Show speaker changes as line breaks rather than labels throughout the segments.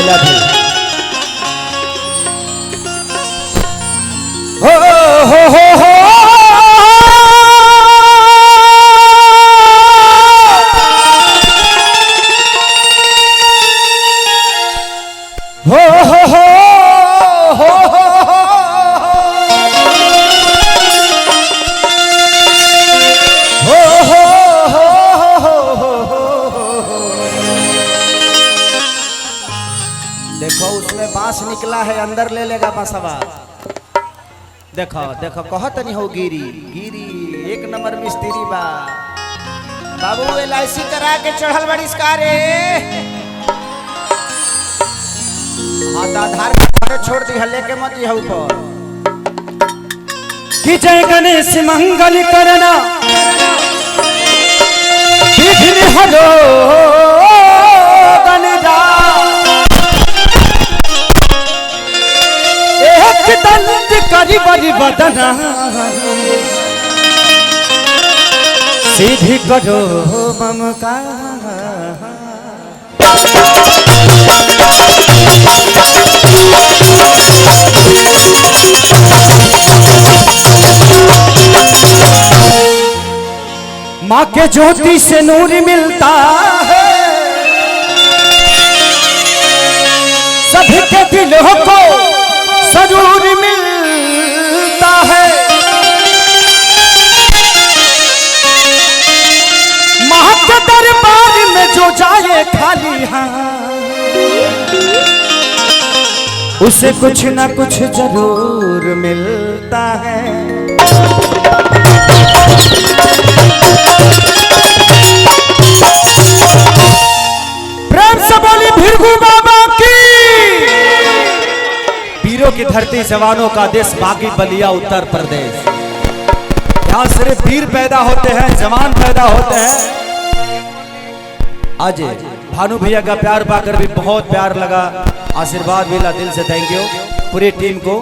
लीला थी। हो हो हो हो बांस निकला है, अंदर ले लेगा बांसवा। देखो देखो कहत नहीं हो गिरी गिरी एक नंबर मिस्त्री बा बाबू। LIC करा के चढ़ल बड़ी स्कारे। हाँ तो आधार कार्ड छोड़ दी हल्ले के मत यह ऊपर
कि जय गणेश मंगल करना विघ्न हरो दंड करी बड़ी बदना सीधी करो ममका। माँ के ज्योति से नूर मिलता है, सभी के दिलों को जरूर मिलता है। माँ के दरबार में जो जाए खाली हाथ उसे कुछ ना कुछ जरूर मिलता है। प्रेम से बोली भीरगु बाबा की। वीरों की धरती, जवानों का देश, बागी बलिया उत्तर प्रदेश। यहाँ सिर्फ वीर पैदा होते हैं, जवान पैदा होते हैं। आज भानु भैया का प्यार पाकर भी बहुत प्यार लगा, आशीर्वाद मिला, दिल से थैंक यू पूरी टीम को।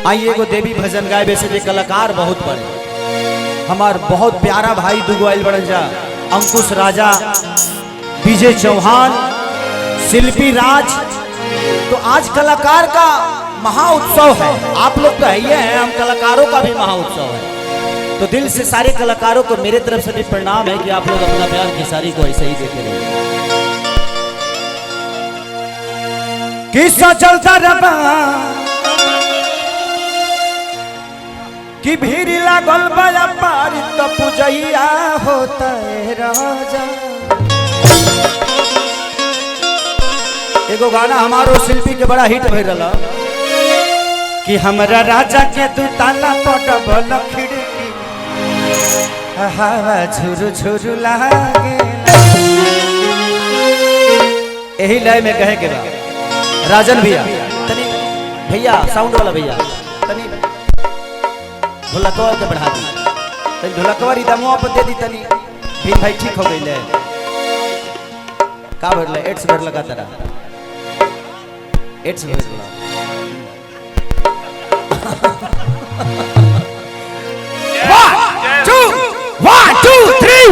आइए को देवी भजन गाए। वैसे भी कलाकार बहुत बड़े, हमार बहुत प्यारा भाई दुगोइल बड़ंजा, अंकुश राजा, विजय चौहान, शिल्पी राज। तो आज कलाकार का महाउत्सव है। आप लोग तो है ही हैं, हम कलाकारों का भी महाउत्सव है। तो दिल से सारे कलाकारों को मेरे तरफ से भी प्रणाम है कि आप लोग अपना प्यार खेसारी को ऐसे ही देते रहिए। किस्सा चलता रहा कि भीड़ लागल बया पार तो पूजैया होता है राजा। एगो गाना हमारो शिल्पी के बड़ा हिट भइल रहा कि हमरा राजा के दू ताला पटबल खिड़की हवा झुरु झुरु लागे। यही लय में कहे के बा राजन भैया, तनी भैया साउंड वाला भैया तनी ढोलकवा के बढ़ा दी, तनी ढोलकवा रिदमवा पर दे दी तनी। भीम भाई ठीक हो गई है का भरले एड्स भर लगा तेरा एड्स भर लगा। One, two, three,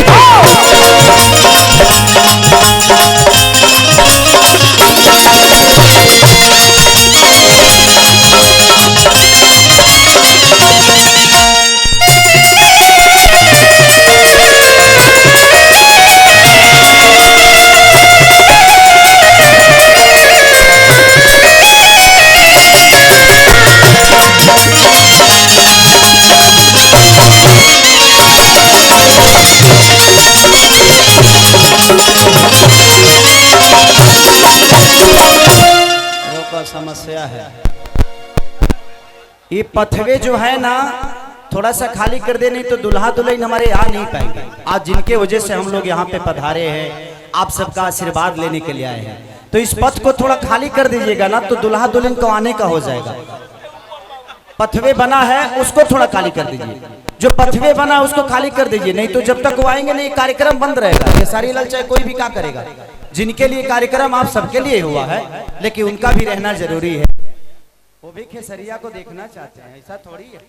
समस्या है ये पथवे जो है ना, थोड़ा सा खाली कर दे, नहीं तो दुल्हा दुल्हन हमारे आ नहीं पाएंगे। आज जिनके वजह से हम लोग यहाँ पे पधारे हैं, आप सबका आशीर्वाद लेने के लिए आए हैं, तो इस पथ को थोड़ा खाली कर दीजिएगा ना, तो दुल्हा दुल्हन को आने का हो जाएगा। पथवे बना है उसको थोड़ा खाली कर दीजिए, जो पथवे बना है उसको खाली कर दीजिए, नहीं तो जब तक वो आएंगे नहीं कार्यक्रम बंद रहेगा। खेसारी लाल चाहे कोई भी क्या करेगा, जिनके लिए कार्यक्रम आप सबके लिए हुआ है, लेकिन उनका भी रहना जरूरी है। वो भी खेसरिया को देखना चाहते हैं, ऐसा थोड़ी है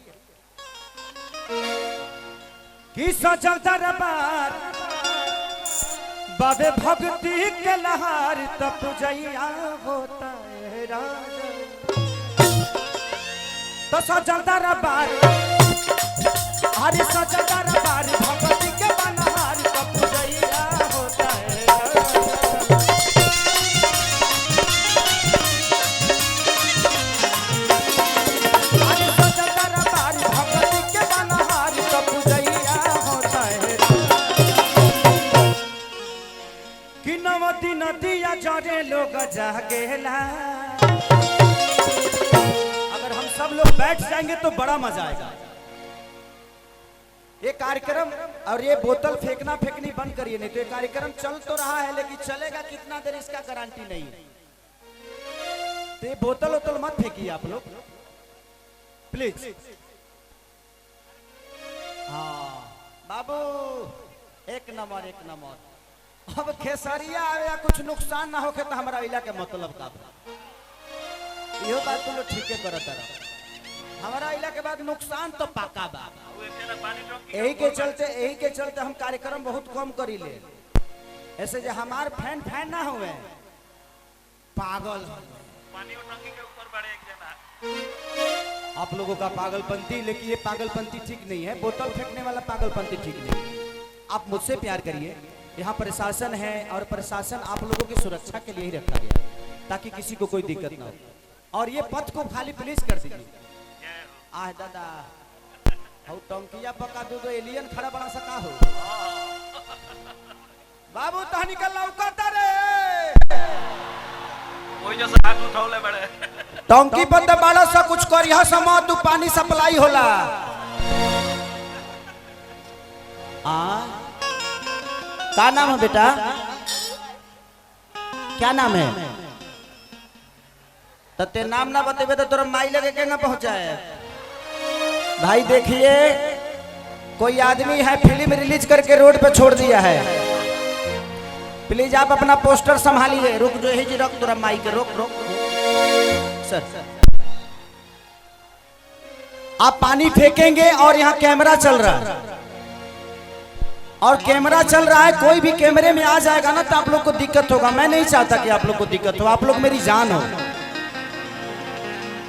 कि सोचता रबार बाबे भक्ति के लहार तप जैया होता है राजा तो सजलदार बार अरे सजलदार बार भक्ति के बनहार तप जैया होता है अरे सजलदार बार भक्ति के बनहार तप जैया होता है कि नवती नदिया जरे लोग जागेला। अगर हम सब लोग बैठ जाएंगे तो बड़ा मजा आएगा। ये कार्यक्रम और ये बोतल फेंकना फेंकनी बंद करिए, नहीं तो ये कार्यक्रम चल तो रहा है लेकिन चलेगा कितना देर इसका गारंटी नहीं है। तो ये बोतल वोतल मत फेंकिए आप लोग प्लीज। हाँ बाबू एक नंबर एक नंबर। अब खेसरिया या कुछ नुकसान ना होके तो हमारा इला के मतलब का यो बात तुम लोग ठीक है करत रहो। हमारा इला के बाद नुकसान तो पक्का बा। यही के चलते हम कार्यक्रम बहुत कम करी ले। ऐसे जो हमार फैन ना हुए पागल आप लोगों का पागलपंती, लेकिन ये पागलपंती ठीक नहीं है। बोतल फेंकने वाला पागलपंती ठीक नहीं। आप मुझसे प्यार करिए। यहाँ प्रशासन है और प्रशासन आप लोगों की सुरक्षा के लिए ही रखा गया ताकि किसी को कोई दिक्कत ना हो। और ये पथ को खाली प्लीज कर दीजिए। आह दादा हो टंकिया पका दो एलियन खड़ा बना सका हो बाबू तो निकल लौकता रे ओइ जैसे हाथ उठौले बड़े टंकी पर तो बड़ा सा कुछ करिया समा तू पानी सप्लाई होला। क्या नाम है बेटा? क्या नाम है? तो ते नाम ना बतेबे तो तोरा माई लगे के ना पहुंचाए। भाई देखिए कोई आदमी है फिल्म रिलीज करके रोड पे छोड़ दिया है। प्लीज आप अपना पोस्टर संभालिए। रुक जो है जी रख तोरा माई के रोक रोक सर। आप पानी फेंकेंगे और यहाँ कैमरा चल रहा है और कैमरा चल रहा है। कोई भी कैमरे में आ जाएगा ना तो आप लोग को दिक्कत होगा। मैं नहीं चाहता कि आप लोग को दिक्कत हो। आप लोग मेरी जान हो।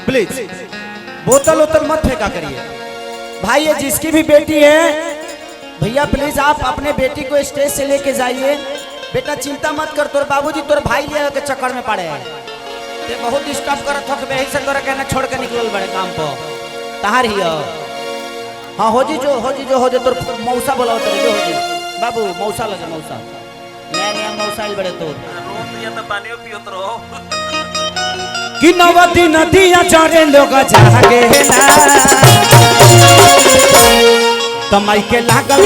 प्लीज बोतल वोतल मत फेंका करिए। भाई ये जिसकी भी बेटी है भैया प्लीज आप अपने बेटी को स्टेज से लेके जाइए। बेटा चिंता मत कर, तोर बाबूजी तोर भाई ले के चक्कर में पड़े हैं। ते बहुत डिस्टर्ब करत हो के से तोरा कहना छोड़ के निकलल बड़े काम पर तहार ही हो। हाँ हो जी जो तोर मौसा बोला होता जो हो जी बाबू मौसा लगे मौसा नया मौसा ही बड़े तोर तो पानी पियोत रहो कि नवती नदिया चरे लोग जागेला। कमाई के लागल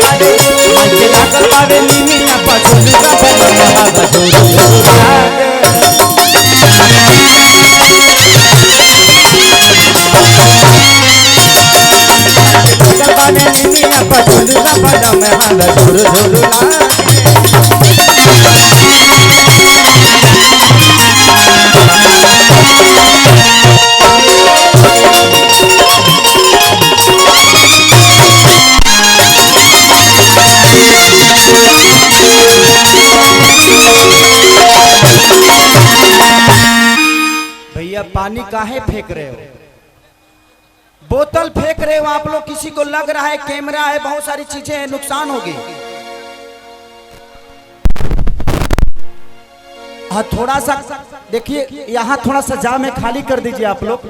बारे निमिया पछुलवा भैया पानी काहे फेंक रहे हो? बोतल फेंक रहे हो आप लोग। किसी को लग रहा है कैमरा है, बहुत सारी चीजें हैं, नुकसान होगी। हाँ थोड़ा सा देखिए यहाँ थोड़ा सा जाम है, खाली कर दीजिए आप लोग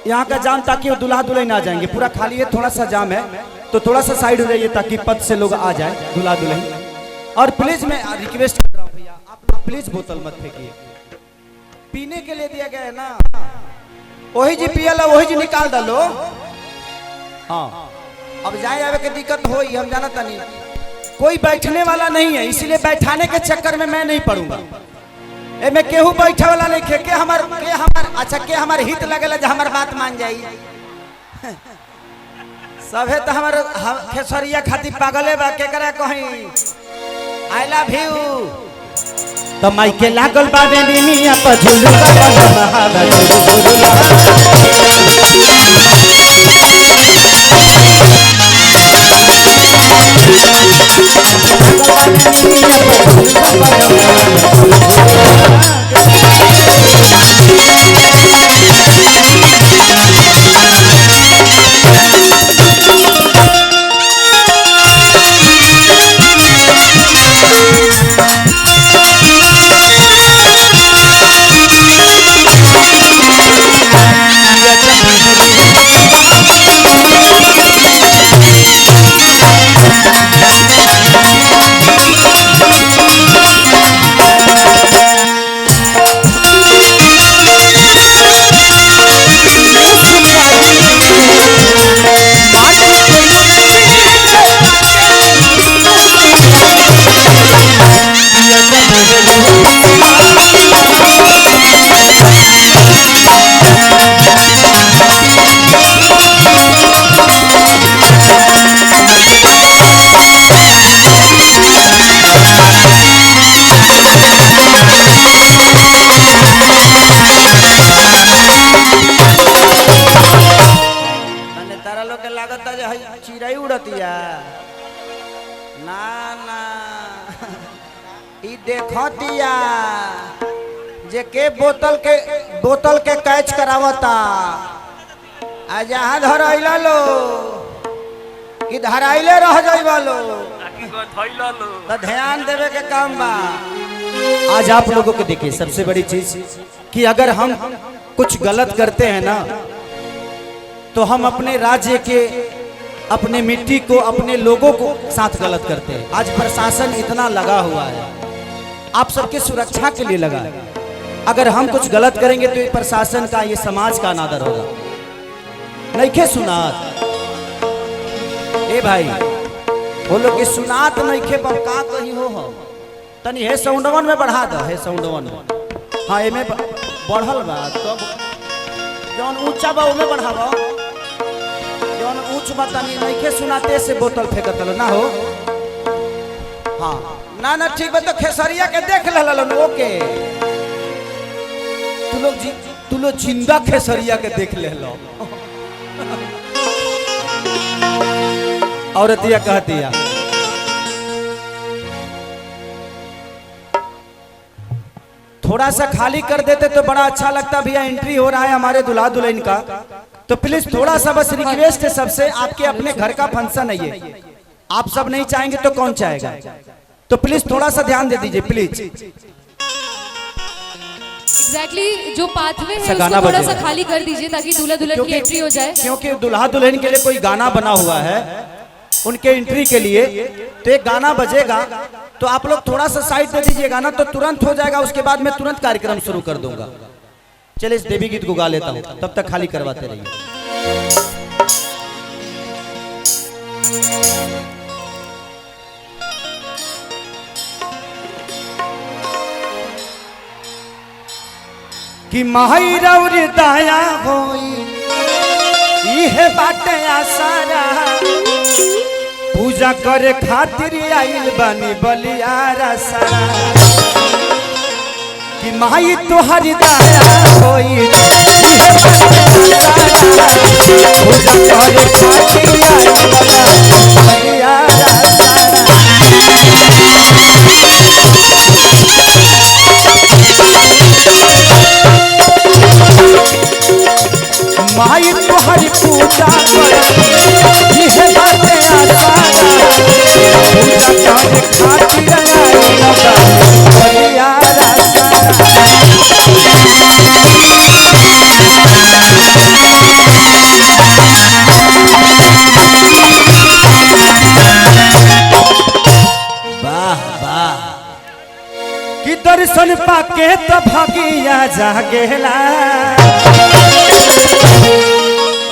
यहाँ का जाम ताकि वो दुल्हा दुल्हन आ जाएंगे। पूरा खाली है, थोड़ा सा जाम है तो थोड़ा सा साइड हो जाइए ताकि पथ से लोग आ जाए दुल्हा दुल्हन। और प्लीज मैं रिक्वेस्ट कर रहा हूँ भैया आप लोग प्लीज बोतल मत फेंकिए। पीने के लिए दिया गया है ना, वही जी पियल वही जी निकाल डालो। हाँ अब जाए आवे के दिक्कत हो हम जाना नहीं। कोई बैठने वाला नहीं है इसीलिए बैठाने के चक्कर में मैं नहीं पड़ूंगा। ए मैं केहू बैठे वाला नहीं के हमार अच्छा के हमार हित लगेला जो हमार बात मान जाई। सभे तो हमार खेसरिया खातिर पागले बा के करे कहीं आई लव यू तो माई के लागल बाबे निमिया पझुलवा बहावा झुलुआ
जे हई चिड़ै उड़तिया ना ना ई देखतिया जे के बोतल के कैच करावता आ जहाँ धरैला लो कि धराइले रह जाइबा लो तो ध्यान देवे के काम बा।
आज आप लोगों को देखिए सबसे बड़ी चीज कि अगर हम कुछ गलत करते हैं ना तो हम अपने राज्य के, अपने मिट्टी को, अपने लोगों को साथ गलत करते हैं। आज प्रशासन इतना लगा हुआ है, आप सबके सुरक्षा के लिए लगा है। अगर हम कुछ गलत करेंगे तो ये प्रशासन का, ये समाज का अनादर होगा। नहीं खे सुनात ए भाई, वो लोग के सुनात नहीं खे का कही हो तनी हे साउंडवन में बढ़ा दो, हे साउंडवन में। हाँ एमे बढ़ल बा तब जौन ऊंचा बा ओमे बढ़ावा, जौन ऊंच बा तनी नहीं खे सुनाते से बोतल फेंकत ना हो। हाँ ना ना ठीक बा, तो खेसरिया के देख लेलन ओके। तू लोग जिंदा खेसरिया के देख ले लो। औरतिया कहतिया थोड़ा सा खाली कर देते तो बड़ा अच्छा लगता। भैया एंट्री हो रहा है हमारे दुल्हा दुल्हन का, तो प्लीज थोड़ा सा बस रिक्वेस्ट है सबसे, आपके अपने घर का फंक्शन है ये, आप सब नहीं चाहेंगे तो कौन चाहेगा, तो प्लीज थोड़ा सा ध्यान दे दीजिए प्लीज।
एग्जैक्टली जो पाथवे है उसको थोड़ा सा खाली कर दीजिए ताकि दूल्हा दुल्हन की एंट्री हो जाए।
क्योंकि दुल्हा दुल्हन के लिए कोई गाना बना हुआ है उनके एंट्री के लिए, तो एक गाना बजेगा तो आप लोग थोड़ा सा साइड दे दीजिए, गाना तो तुरंत हो जाएगा, उसके बाद मैं तुरंत कार्यक्रम शुरू कर दूंगा। चलिए इस देवी गीत को गा लेता हूँ, तब तक खाली करवाते रहिए। कि माई रौर दाया होई इहे बाटे आसारा, पूजा करे खातिर आइल बानी बलियारा सारा। कि माई तोहरी दाया होई इहे बाटे आसारा, पूजा करे खातिर आइल बानी बलियारा सारा। माई तोहरी पूजा करे इहे बाटे आसारा, पूजा करे खातिर आइल बानी बलियारा सारा। वाह वाह, कि दर्शन पाके तो भगिया जागेला।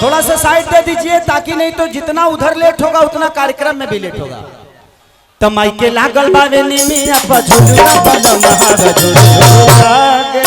थोड़ा सा साइड दे दीजिए ताकि नहीं तो जितना उधर लेट होगा उतना कार्यक्रम में भी लेट होगा। तो माई के लागल बावे निमिया पझुलुआ बन महार झुलुआ गे।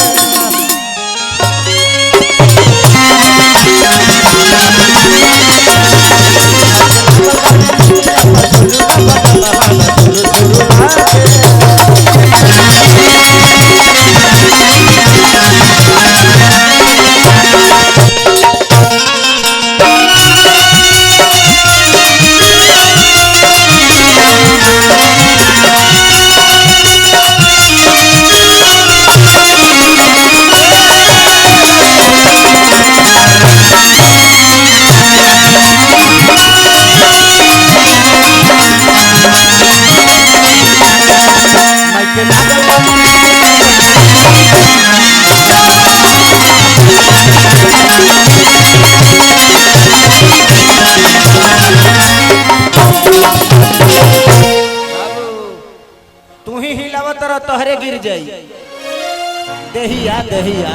तू ही हिलावत रह तोहरे गिर जाई। दहिया दहिया